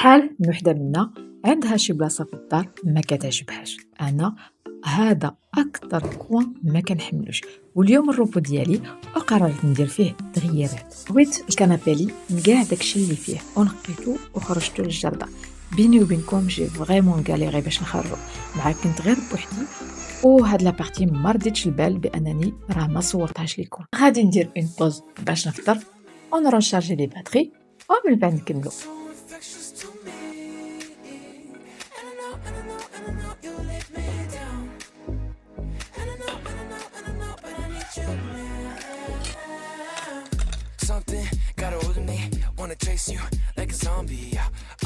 شحال من وحده منا عندها شي بلاصه في الدار ما كتعجبهاش. انا هذا اكثر بوين ما كنحملوش، واليوم الروبو ديالي وقررت ندير فيه تغييرات. هويت الكنابيلي من كاع داكشي اللي فيه ونقيتو وخرجتو للجرده. بيني وبينكم جي فريمون غاليغي باش نخرجو، مع كنت غير بوحدي وهاد لا بارتي ما رديتش البال بانني راه ما صورتهاش ليكم. غادي ندير اون بوز باش نفطر ونرشارجي لي باتري ومن بعد نكملو. Something got a hold of me, wanna chase you like a zombie.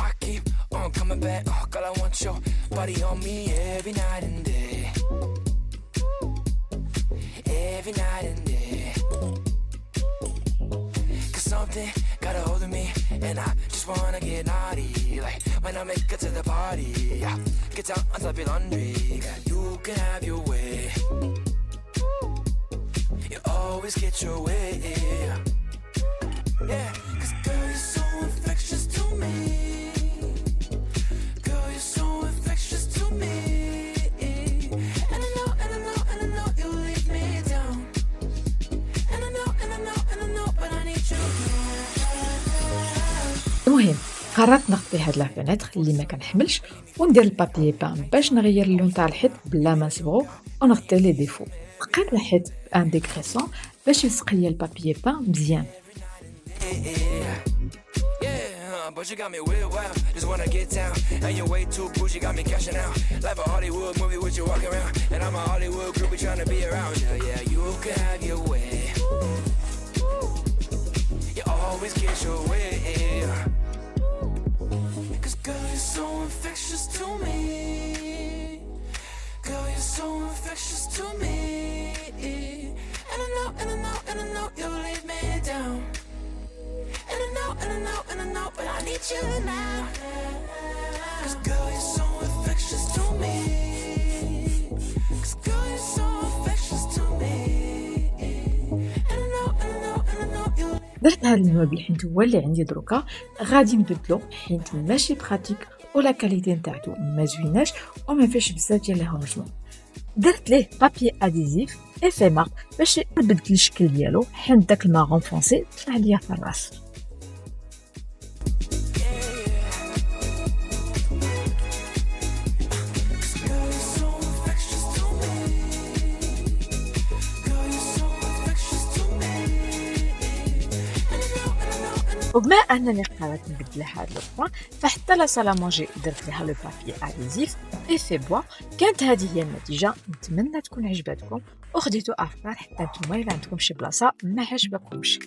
I keep on coming back, oh girl I want your body on me every night and day. Every night and day. Cause something got a hold of me, and I just wanna get naughty. Like when I make it to the party, get out on top of your laundry. Girl, you can have your way. You always get your way. Yeah, cause girl, you're so infectious to me. Girl, you're so infectious to me. And I know, and I know, and I know you'll leave me down. And I know, and I know, and I know, but I need you. المهم قررت نخطي هاد لا فينيتر اللي ما كنحملش وندير البابي بان باش نغير اللون تاع الحيط بلا ما نصبغو ونغطي لي ديفو. بقيت الحيط بان ديكريسون باش يلصق ليا البابي بان مزيان. Yeah, but you got me weird, wow. Just wanna get down, and you're way too bougie, got me cashing out. Like a Hollywood movie with you walking around, and I'm a Hollywood groupie trying to be around. Yeah, you can have your way. You always get your way. Cause girl, you're so infectious to me. Girl, you're so infectious to me. And I know, and I know, and I know you'll leave me down. And I know, and I know, and I know, but I need you now. Cause girl, you're so infectious to me. Cause girl, you're so infectious to me. And I know, and I know, and I know you'll. درت هاد الموبل حيت هو اللي عندي دروكا، غادي نبدلو حيت ماشي براتيك ولا كاليتي نتاعتو ما زويناش وما فيش بزاف ديال الهرجمون. درت ليه بابي اديزيف افيمار باش نبدل الشكل ديالو حيت داك المارون فونسي طلع ليا في الراس. وبما انني قررت نبدل هذا البوان فحتى لا سالامونجي درت لها لو بابي اديزيف ايفي بوا. كانت هذه هي النتيجه، نتمنى تكون عجبتكم وخديتوا افكار حتى نتوما الا عندكم شي بلاصه ما عجبكمش.